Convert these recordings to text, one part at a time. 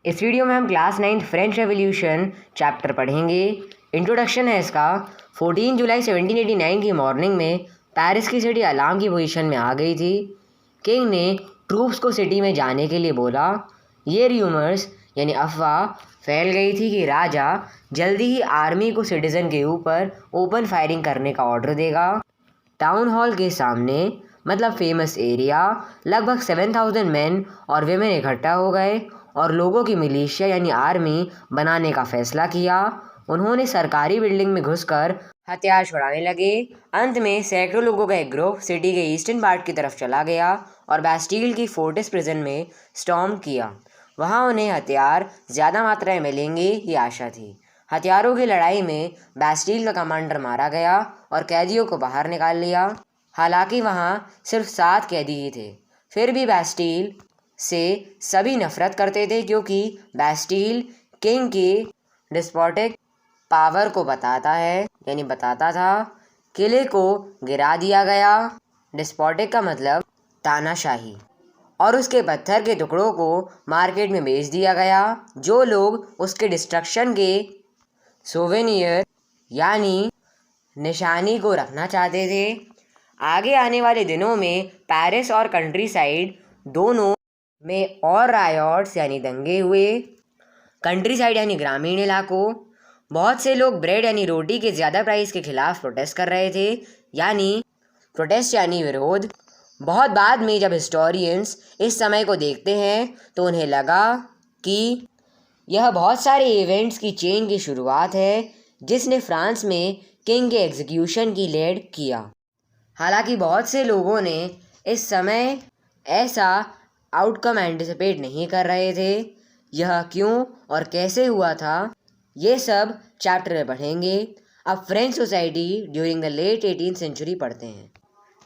इस वीडियो में हम क्लास 9 फ्रेंच रेवोल्यूशन चैप्टर पढ़ेंगे। इंट्रोडक्शन है इसका। 14 जुलाई 1789 की मॉर्निंग में पेरिस की सिटी अलार्म की पोजीशन में आ गई थी। किंग ने ट्रूप्स को सिटी में जाने के लिए बोला। ये र्यूमर्स यानी अफवाह फैल गई थी कि राजा जल्दी ही आर्मी को सिटीज़न के ऊपर ओपन फायरिंग करने का ऑर्डर देगा। टाउन हॉल के सामने मतलब फेमस एरिया लगभग 7,000 मैन और विमेन इकट्ठा हो गए और लोगों की मिलिशिया यानी आर्मी बनाने का फैसला किया। उन्होंने सरकारी बिल्डिंग में घुसकर हथियार छुड़ाने लगे। अंत में सैकड़ों लोगों का एक ग्रुप सिटी के ईस्टर्न पार्ट की तरफ चला गया और बैस्टील की फोर्टिस प्रिजन में स्टॉर्म किया। वहाँ उन्हें हथियार ज़्यादा मात्रा में मिलेंगे ये आशा थी। हथियारों की लड़ाई में बैस्टील का कमांडर मारा गया और कैदियों को बाहर निकाल लिया। हालांकि वहाँ सिर्फ 7 कैदी ही थे। फिर भी बैस्टील से सभी नफरत करते थे क्योंकि बैस्टील किंग की डिस्पोटिक पावर को बताता था। किले को गिरा दिया गया। डिस्पोटिक का मतलब तानाशाही। और उसके पत्थर के टुकड़ों को मार्केट में बेच दिया गया। जो लोग उसके डिस्ट्रक्शन के सोवेनियर यानी निशानी को रखना चाहते थे। आगे आने वाले दिनों में पेरिस और कंट्री साइड दोनों में और रायोट्स यानी दंगे हुए। कंट्री साइड यानी ग्रामीण इलाकों बहुत से लोग ब्रेड यानी रोटी के ज़्यादा प्राइस के खिलाफ प्रोटेस्ट कर रहे थे यानी विरोध। बहुत बाद में जब हिस्टोरियंस इस समय को देखते हैं तो उन्हें लगा कि यह बहुत सारे इवेंट्स की चेन की शुरुआत है जिसने फ्रांस में किंग के एग्जीक्यूशन की लीड किया। हालांकि बहुत से लोगों ने इस समय ऐसा आउटकम एंटिसिपेट नहीं कर रहे थे। यह क्यों और कैसे हुआ था ये सब चैप्टर में पढ़ेंगे। अब French society during the late 18th century पढ़ते हैं।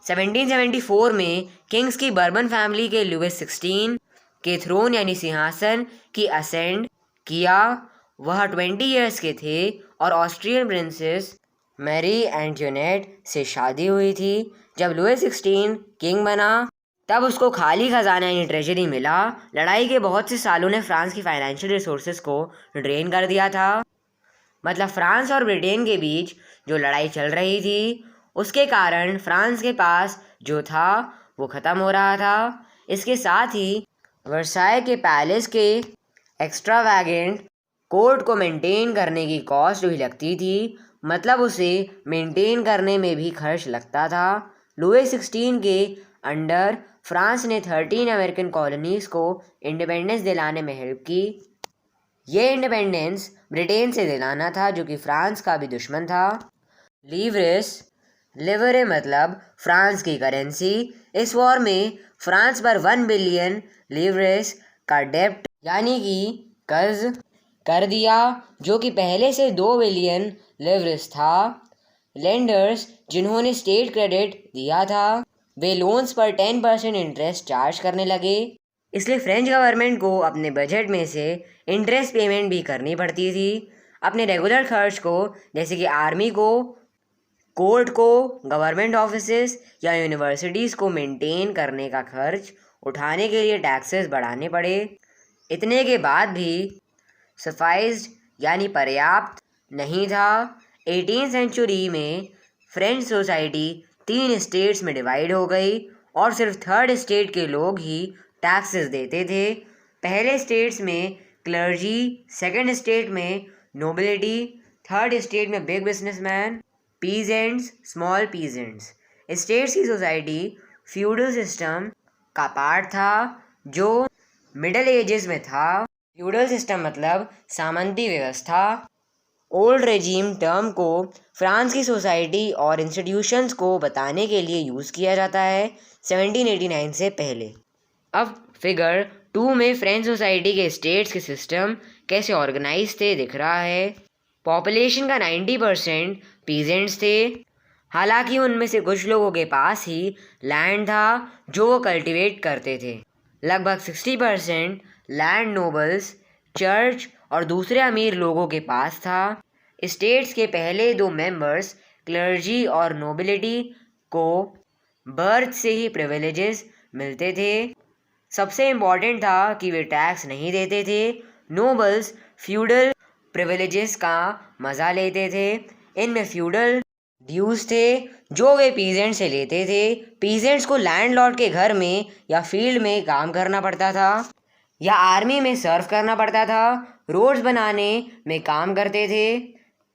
1774 में किंग्स की बर्बन फैमिली के लुइस 16 के थ्रोन यानी सिंहासन की असेंड किया। वह 20 ईयर्स के थे और ऑस्ट्रियन प्रिंसेस मैरी एंटोनेट से शादी हुई थी। जब लुइस 16 किंग बना तब उसको खाली खजाना यानी ट्रेजरी मिला। लड़ाई के बहुत से सालों ने फ्रांस की फाइनेंशियल रिसोर्सेज को ड्रेन कर दिया था। मतलब फ्रांस और ब्रिटेन के बीच जो लड़ाई चल रही थी उसके कारण फ्रांस के पास जो था वो ख़त्म हो रहा था। इसके साथ ही वर्साई के पैलेस के एक्स्ट्रावैगेंट कोर्ट को मेंटेन करने की कॉस्ट भी लगती थी। मतलब उसे मेंटेन करने में भी खर्च लगता था। लुइस 16 के अंडर फ्रांस ने 13 अमेरिकन कॉलोनीज़ को इंडिपेंडेंस दिलाने में हेल्प की। ये इंडिपेंडेंस ब्रिटेन से दिलाना था जो कि फ्रांस का भी दुश्मन था। लिवरे मतलब फ्रांस की करेंसी। इस वॉर में फ्रांस पर 1 बिलियन लिवरेस का डेब्ट यानी कि कर्ज कर दिया जो कि पहले से 2 बिलियन लिवरेस था। लेंडर्स जिन्होंने स्टेट क्रेडिट दिया था वे लोन्स पर 10% इंटरेस्ट चार्ज करने लगे। इसलिए फ्रेंच गवर्नमेंट को अपने बजट में से इंटरेस्ट पेमेंट भी करनी पड़ती थी। अपने रेगुलर खर्च को जैसे कि आर्मी को, कोर्ट को, गवर्नमेंट ऑफिसेस या यूनिवर्सिटीज़ को मेंटेन करने का खर्च उठाने के लिए टैक्सेस बढ़ाने पड़े। इतने के बाद भी सफाइज्ड यानी पर्याप्त नहीं था। 18th सेंचुरी में फ्रेंच सोसाइटी 3 स्टेट्स में डिवाइड हो गई और सिर्फ 3rd स्टेट के लोग ही टैक्सेस देते थे। पहले स्टेट्स में क्लर्जी, 2nd स्टेट में नोबिलिटी, 3rd स्टेट में big businessman, peasants, small peasants. States की सोसाइटी फ्यूडल सिस्टम का पार्ट था जो मिडल एजेस में था। फ्यूडल सिस्टम मतलब सामंती व्यवस्था। ओल्ड रेजीम टर्म को फ्रांस की सोसाइटी और इंस्टीट्यूशंस को बताने के लिए यूज़ किया जाता है 1789 से पहले। अब फिगर 2 में फ्रेंच सोसाइटी के स्टेट्स के सिस्टम कैसे ऑर्गेनाइज थे दिख रहा है। पॉपुलेशन का 90% पीजेंट्स थे। हालांकि उनमें से कुछ लोगों के पास ही लैंड था जो वो कल्टीवेट करते थे। लगभग 60% लैंड नोबल्स, चर्च और दूसरे अमीर लोगों के पास था। स्टेट्स के पहले 2 मेंबर्स क्लर्जी और नोबिलिटी को बर्थ से ही प्रिविलेजेस मिलते थे। सबसे इम्पॉर्टेंट था कि वे टैक्स नहीं देते थे नोबल्स फ्यूडल प्रिविलेजेस का मज़ा लेते थे। इनमें फ्यूडल ड्यूज थे जो वे पीजेंट से लेते थे। पीजेंट्स को लैंडलॉर्ड के घर में या फील्ड में काम करना पड़ता था या आर्मी में सर्व करना पड़ता था। रोड्स बनाने में काम करते थे।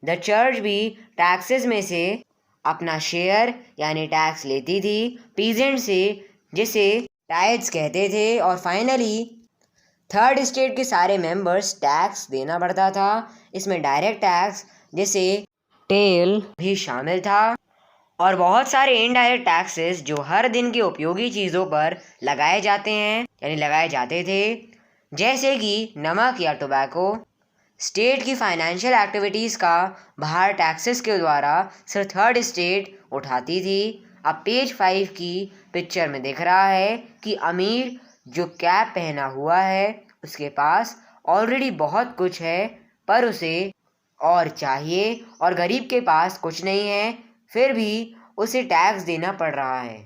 द चर्च भी टैक्सेस में से अपना शेयर यानी टैक्स लेती थी पीजेंट से, जिसे टाइड्स कहते थे। और फाइनली थर्ड स्टेट के सारे मेंबर्स टैक्स देना पड़ता था। इसमें डायरेक्ट टैक्स जैसे टेल भी शामिल था और बहुत सारे इनडायरेक्ट टैक्सेस जो हर दिन की उपयोगी चीज़ों पर लगाए जाते हैं यानी लगाए जाते थे, जैसे कि नमक या टोबैको। स्टेट की फाइनेंशियल एक्टिविटीज़ का बाहर टैक्सेस के द्वारा सिर्फ थर्ड स्टेट उठाती थी। अब पेज 5 की पिक्चर में दिख रहा है कि अमीर जो कैप पहना हुआ है उसके पास ऑलरेडी बहुत कुछ है पर उसे और चाहिए, और गरीब के पास कुछ नहीं है फिर भी उसे टैक्स देना पड़ रहा है।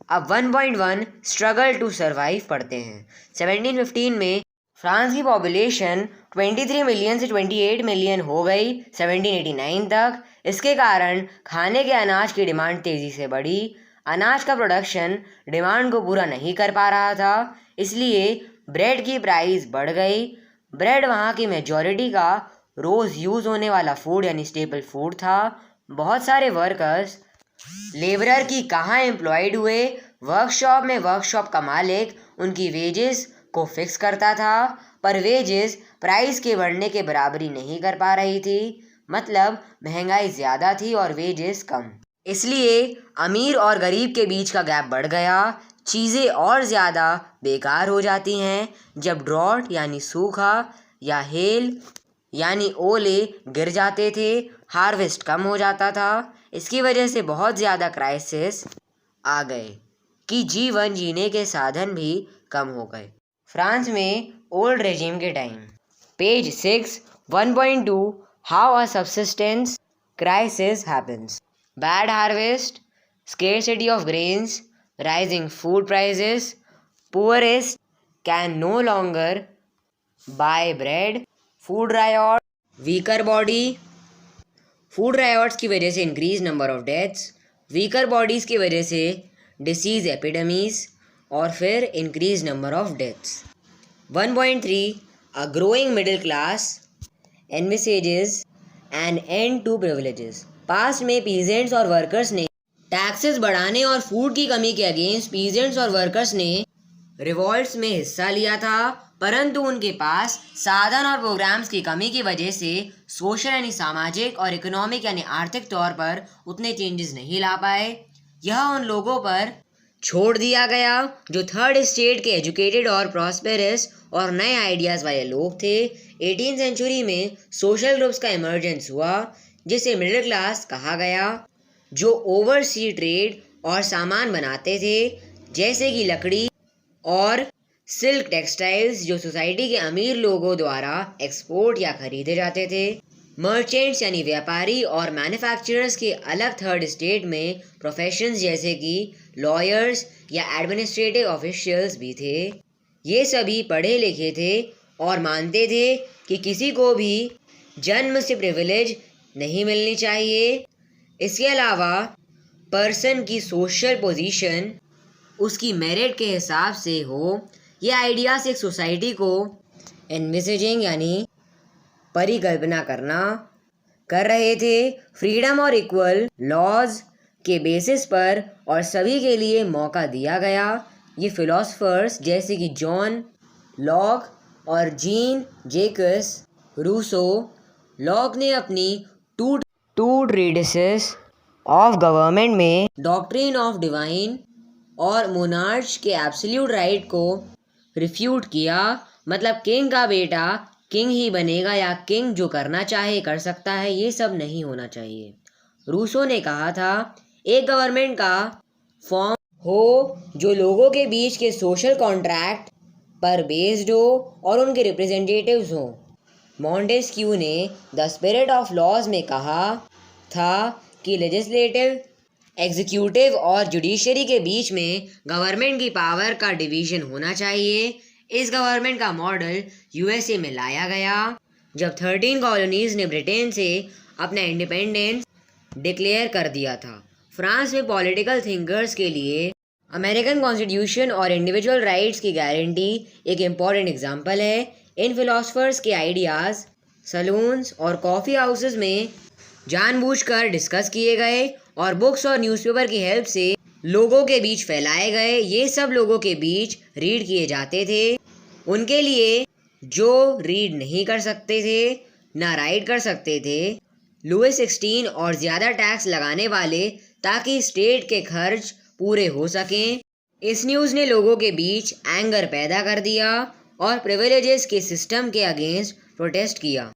अब 1.1 स्ट्रगल टू सरवाइव पढ़ते हैं। 1715 में फ्रांस की पॉपुलेशन 23 मिलियन से 28 मिलियन हो गई 1789 तक। इसके कारण खाने के अनाज की डिमांड तेज़ी से बढ़ी। अनाज का प्रोडक्शन डिमांड को पूरा नहीं कर पा रहा था, इसलिए ब्रेड की प्राइस बढ़ गई। ब्रेड वहाँ की मेजॉरिटी का रोज़ यूज़ होने वाला फूड यानी स्टेपल फूड था। बहुत सारे वर्कर्स लेबरर की कहाँ एम्प्लॉयड हुए। वर्कशॉप में वर्कशॉप का मालिक उनकी वेजेस को फिक्स करता था, पर वेजेस प्राइस के बढ़ने के बराबरी नहीं कर पा रही थी। मतलब महंगाई ज़्यादा थी और वेजेस कम, इसलिए अमीर और गरीब के बीच का गैप बढ़ गया। चीज़ें और ज़्यादा बेकार हो जाती हैं जब ड्रॉट यानी सूखा या हेल यानी ओले गिर जाते थे। हार्वेस्ट कम हो जाता था। इसकी वजह से बहुत ज़्यादा क्राइसिस आ गए कि जीवन जीने के साधन भी कम हो गए। फ्रांस में ओल्ड रेजिम के time. Page 6 1.2 how a subsistence crisis happens. Bad harvest, scarcity of grains, rising food prices, poorest can no longer buy bread, food riot, weaker body, food riots की वजह से increase number of deaths, weaker bodies की वजह से disease epidemics और फिर increase number of deaths. 1.3 a growing middle class envisages an end to privileges. Past में peasants और वर्कर्स ने टैक्सेस बढ़ाने और फूड की कमी के अगेंस्ट पीजेंट्स और वर्कर्स ने रिवॉल्ट्स में हिस्सा लिया था, परंतु उनके पास साधन और प्रोग्राम्स की कमी की वजह से सोशल यानी सामाजिक और इकोनॉमिक यानी आर्थिक तौर पर उतने चेंजेस नहीं ला पाए। यह उन लोगों पर छोड़ दिया गया जो थर्ड स्टेट के एजुकेटेड और प्रॉस्पेरस और नए आइडियाज़ वाले लोग थे। 18th सेंचुरी में सोशल ग्रुप्स का इमर्जेंस हुआ जिसे मिडिल क्लास कहा गया, जो ओवरसी ट्रेड और सामान बनाते थे जैसे कि लकड़ी और सिल्क टेक्सटाइल्स जो सोसाइटी के अमीर लोगों द्वारा एक्सपोर्ट या खरीदे जाते थे। मर्चेंट्स यानी व्यापारी और मैन्युफैक्चरर्स के अलग थर्ड स्टेट में प्रोफेशंस जैसे कि लॉयर्स या एडमिनिस्ट्रेटिव ऑफिशियल्स भी थे। ये सभी पढ़े लिखे थे और मानते थे कि किसी को भी जन्म से प्रिविलेज नहीं मिलनी चाहिए। इसके अलावा पर्सन की सोशल पोजीशन उसकी मेरिट के हिसाब से हो। ये आइडियाज़ एक सोसाइटी को एनविसेजिंग यानी परिकल्पना करना कर रहे थे। फ्रीडम और इक्वल लॉज के बेसिस पर और सभी के लिए मौका दिया गया। ये फिलोसफर्स जैसे कि जॉन लॉक और जीन जेकस रूसो। लॉक ने अपनी टू ट्रीटिसेस ऑफ गवर्नमेंट में डॉक्ट्रिन ऑफ डिवाइन और मोनार्च के एब्सोल्यूट राइट को रिफ्यूट किया। मतलब किंग का बेटा किंग ही बनेगा या किंग जो करना चाहे कर सकता है, ये सब नहीं होना चाहिए। रूसो ने कहा था एक गवर्नमेंट का फॉर्म हो जो लोगों के बीच के सोशल कॉन्ट्रैक्ट पर बेस्ड हो और उनके रिप्रेजेंटेटिव्स हों। मॉन्टेस्क्यू ने द स्पिरिट ऑफ लॉज में कहा था कि लेजिस्लेटिव, एग्जीक्यूटिव और जुडिशरी के बीच में गवर्नमेंट की पावर का डिवीजन होना चाहिए। इस गवर्नमेंट का मॉडल यूएसए में लाया गया जब 13 कॉलोनीज ने ब्रिटेन से अपना इंडिपेंडेंस डिक्लेयर कर दिया था। फ्रांस में पॉलिटिकल थिंकर्स के लिए अमेरिकन कॉन्स्टिट्यूशन और इंडिविजुअल राइट्स की गारंटी एक इम्पॉर्टेंट एग्जाम्पल है। इन फिलोसफर्स के आइडियाज़ सलून्स और कॉफ़ी हाउसेस में जानबूझकर डिस्कस किए गए और बुक्स और न्यूज़पेपर की हेल्प से लोगों के बीच फैलाए गए। ये सब लोगों के बीच रीड किए जाते थे। उनके लिए जो रीड नहीं कर सकते थे ना राइट कर सकते थे, लुई 16 और ज़्यादा टैक्स लगाने वाले ताकि स्टेट के खर्च पूरे हो सकें। इस न्यूज़ ने लोगों के बीच एंगर पैदा कर दिया और प्रिविलेजेस के सिस्टम के अगेंस्ट प्रोटेस्ट किया।